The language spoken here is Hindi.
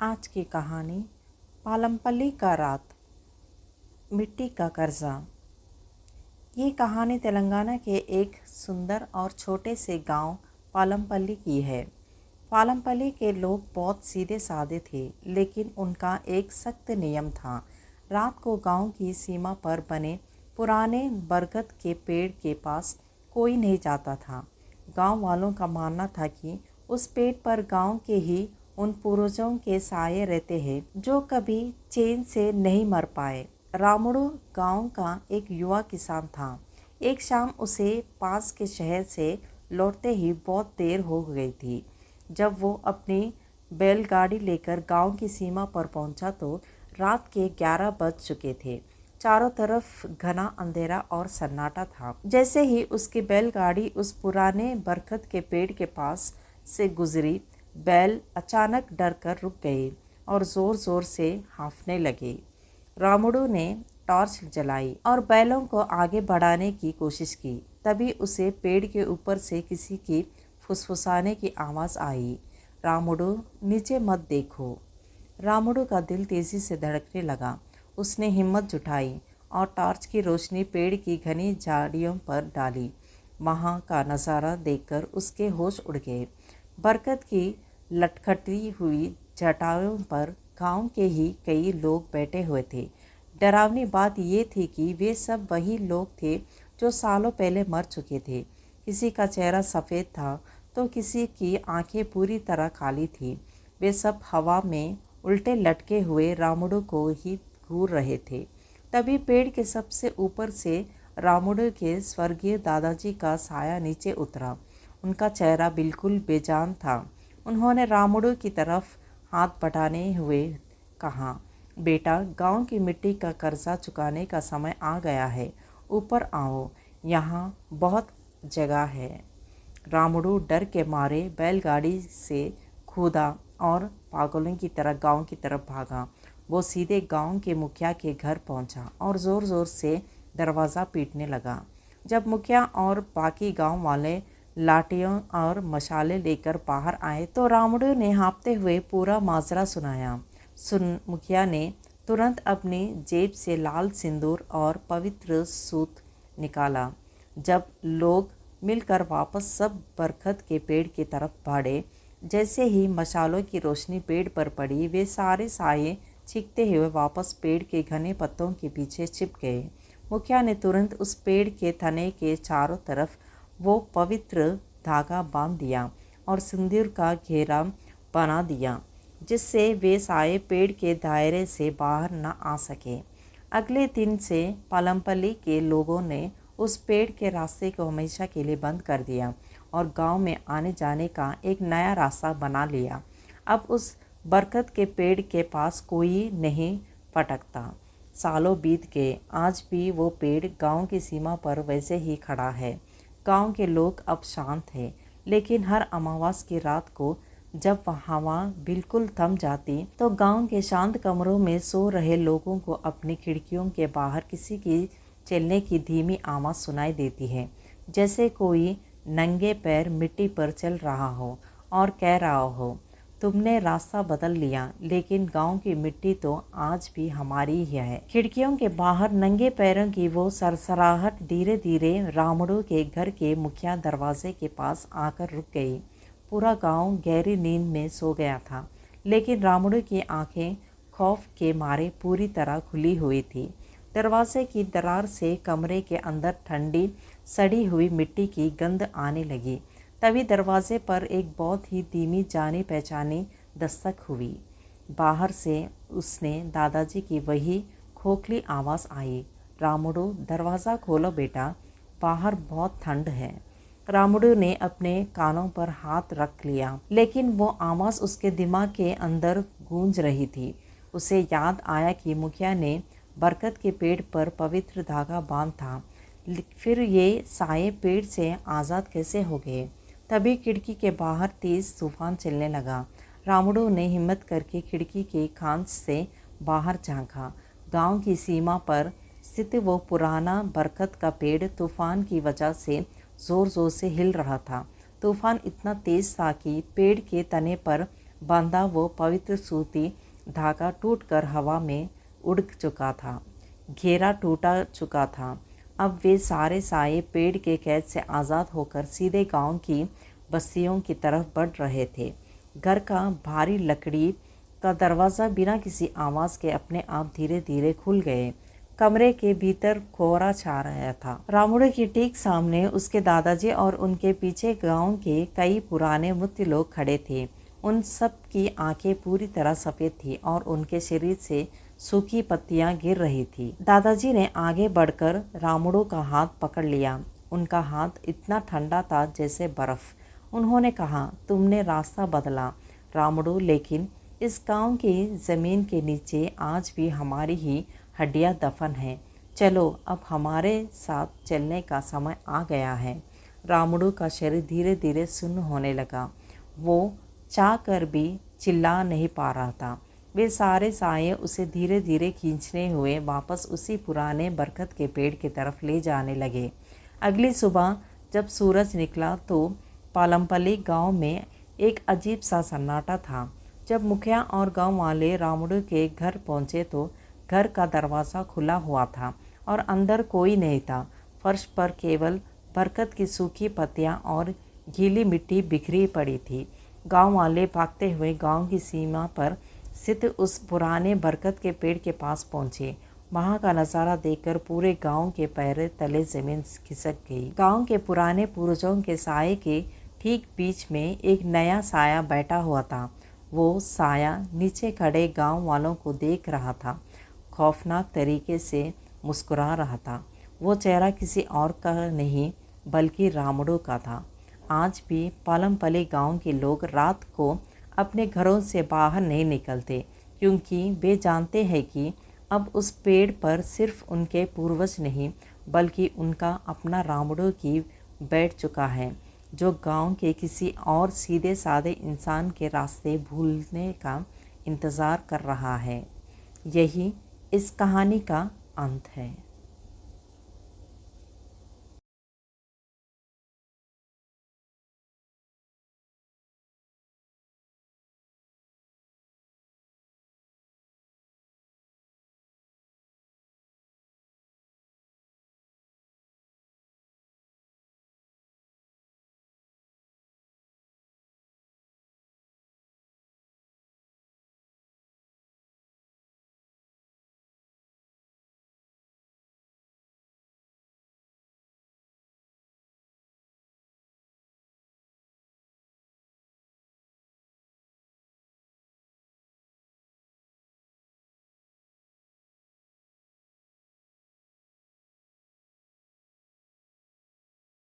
आज की कहानी पालमपल्ली का रात, मिट्टी का कर्जा। ये कहानी तेलंगाना के एक सुंदर और छोटे से गांव पालमपल्ली की है। पालमपल्ली के लोग बहुत सीधे साधे थे, लेकिन उनका एक सख्त नियम था। रात को गांव की सीमा पर बने पुराने बरगद के पेड़ के पास कोई नहीं जाता था। गांव वालों का मानना था कि उस पेड़ पर गांव के ही उन पूर्वजों के साये रहते हैं जो कभी चैन से नहीं मर पाए। रामुडू गांव का एक युवा किसान था। एक शाम उसे पास के शहर से लौटते ही बहुत देर हो गई थी। जब वो अपनी बैलगाड़ी लेकर गांव की सीमा पर पहुंचा तो रात के 11 बज चुके थे। चारों तरफ घना अंधेरा और सन्नाटा था। जैसे ही उसकी बैलगाड़ी उस पुराने बरगद के पेड़ के पास से गुजरी, बैल अचानक डरकर रुक गए और जोर जोर से हाँफने लगे। रामुडू ने टॉर्च जलाई और बैलों को आगे बढ़ाने की कोशिश की। तभी उसे पेड़ के ऊपर से किसी की फुसफुसाने की आवाज़ आई, रामुडू नीचे मत देखो। रामुडू का दिल तेजी से धड़कने लगा। उसने हिम्मत जुटाई और टॉर्च की रोशनी पेड़ की घनी झाड़ियों पर डाली। वहाँ का नज़ारा देखकर उसके होश उड़ गए। बरगद की लटखटी हुई जटाओं पर गांव के ही कई लोग बैठे हुए थे। डरावनी बात ये थी कि वे सब वही लोग थे जो सालों पहले मर चुके थे। किसी का चेहरा सफ़ेद था तो किसी की आंखें पूरी तरह काली थी। वे सब हवा में उल्टे लटके हुए रामुडू को ही घूर रहे थे। तभी पेड़ के सबसे ऊपर से रामुडू के स्वर्गीय दादाजी का साया नीचे उतरा। उनका चेहरा बिल्कुल बेजान था। उन्होंने रामुडू की तरफ हाथ बढ़ाने हुए कहा, बेटा, गांव की मिट्टी का कर्जा चुकाने का समय आ गया है। ऊपर आओ, यहाँ बहुत जगह है। रामुडू डर के मारे बैलगाड़ी से कूदा और पागलों की तरह गांव की तरफ भागा। वो सीधे गांव के मुखिया के घर पहुंचा और ज़ोर ज़ोर से दरवाज़ा पीटने लगा। जब मुखिया और बाकी गांव वाले लाठियों और मशाले लेकर बाहर आए तो रामुडू ने हाँफते हुए पूरा माजरा सुनाया। मुखिया ने तुरंत अपनी जेब से लाल सिंदूर और पवित्र सूत निकाला। जब लोग मिलकर वापस सब बरगद के पेड़ की तरफ बढ़े, जैसे ही मशालों की रोशनी पेड़ पर पड़ी, वे सारे साये चीखते हुए वापस पेड़ के घने पत्तों के पीछे छिप गए। मुखिया ने तुरंत उस पेड़ के तने के चारों तरफ वो पवित्र धागा बांध दिया और सिंदूर का घेरा बना दिया, जिससे वे साये पेड़ के दायरे से बाहर न आ सके। अगले दिन से पालमपल्ली के लोगों ने उस पेड़ के रास्ते को हमेशा के लिए बंद कर दिया और गांव में आने जाने का एक नया रास्ता बना लिया। अब उस बरगद के पेड़ के पास कोई नहीं फटकता। सालों बीत गए, आज भी वो पेड़ गांव की सीमा पर वैसे ही खड़ा है। गांव के लोग अब शांत हैं, लेकिन हर अमावस की रात को जब हवा बिल्कुल थम जाती तो गांव के शांत कमरों में सो रहे लोगों को अपनी खिड़कियों के बाहर किसी की चलने की धीमी आवाज़ सुनाई देती है, जैसे कोई नंगे पैर मिट्टी पर चल रहा हो और कह रहा हो, तुमने रास्ता बदल लिया, लेकिन गांव की मिट्टी तो आज भी हमारी ही है। खिड़कियों के बाहर नंगे पैरों की वो सरसराहट धीरे धीरे रामुडू के घर के मुखिया दरवाजे के पास आकर रुक गई। पूरा गांव गहरी नींद में सो गया था, लेकिन रामुडू की आंखें खौफ के मारे पूरी तरह खुली हुई थी। दरवाजे की दरार से कमरे के अंदर ठंडी सड़ी हुई मिट्टी की गंध आने लगी। तभी दरवाजे पर एक बहुत ही धीमी जानी पहचानी दस्तक हुई। बाहर से उसने दादाजी की वही खोखली आवाज़ आई, रामुडू दरवाज़ा खोलो बेटा, बाहर बहुत ठंड है। रामुडू ने अपने कानों पर हाथ रख लिया, लेकिन वो आवाज़ उसके दिमाग के अंदर गूंज रही थी। उसे याद आया कि मुखिया ने बरगद के पेड़ पर पवित्र धागा बांधा था, फिर ये साये पेड़ से आज़ाद कैसे हो गए। तभी खिड़की के बाहर तेज़ तूफान चलने लगा। रामुडू ने हिम्मत करके खिड़की के खांच से बाहर झांका। गांव की सीमा पर स्थित वो पुराना बरगद का पेड़ तूफान की वजह से ज़ोर ज़ोर से हिल रहा था। तूफान इतना तेज़ था कि पेड़ के तने पर बांधा वो पवित्र सूती धागा टूटकर हवा में उड़ चुका था। घेरा टूटा चुका था। अब वे सारे साये पेड़ के कैद से आज़ाद होकर सीधे गांव की बस्तियों की तरफ बढ़ रहे थे। घर का भारी लकड़ी का दरवाज़ा बिना किसी आवाज़ के अपने आप धीरे धीरे खुल गए। कमरे के भीतर कोहरा छा रहा था। रामुडू के ठीक सामने उसके दादाजी और उनके पीछे गांव के कई पुराने मृत लोग खड़े थे। उन सब की आंखें पूरी तरह सफ़ेद थी और उनके शरीर से सूखी पत्तियां गिर रही थी। दादाजी ने आगे बढ़कर रामुडू का हाथ पकड़ लिया। उनका हाथ इतना ठंडा था जैसे बर्फ। उन्होंने कहा, तुमने रास्ता बदला रामुडू, लेकिन इस गांव की ज़मीन के नीचे आज भी हमारी ही हड्डियां दफन हैं। चलो, अब हमारे साथ चलने का समय आ गया है। रामुडू का शरीर धीरे धीरे सुन्न होने लगा। वो चाह कर भी चिल्ला नहीं पा रहा था। वे सारे साये उसे धीरे धीरे खींचने हुए वापस उसी पुराने बरगद के पेड़ की तरफ ले जाने लगे। अगली सुबह जब सूरज निकला तो पालमपल्ली गांव में एक अजीब सा सन्नाटा था। जब मुखिया और गांव वाले रामुडू के घर पहुंचे तो घर का दरवाज़ा खुला हुआ था और अंदर कोई नहीं था। फर्श पर केवल बरगद की सूखी पत्तियां और गीली मिट्टी बिखरी पड़ी थी। गांव वाले भागते हुए गांव की सीमा पर स्थित उस पुराने बरगद के पेड़ के पास पहुंचे। वहां का नज़ारा देखकर पूरे गांव के पैर तले ज़मीन खिसक गई। गांव के पुराने पूर्वजों के साये के ठीक बीच में एक नया साया बैठा हुआ था। वो साया नीचे खड़े गांव वालों को देख रहा था, खौफनाक तरीके से मुस्कुरा रहा था। वो चेहरा किसी और का नहीं बल्कि रामुडू का था। आज भी पालमपल्ली गांव के लोग रात को अपने घरों से बाहर नहीं निकलते, क्योंकि वे जानते हैं कि अब उस पेड़ पर सिर्फ उनके पूर्वज नहीं बल्कि उनका अपना रामुडू ही बैठ चुका है, जो गांव के किसी और सीधे साधे इंसान के रास्ते भूलने का इंतज़ार कर रहा है। यही इस कहानी का अंत है।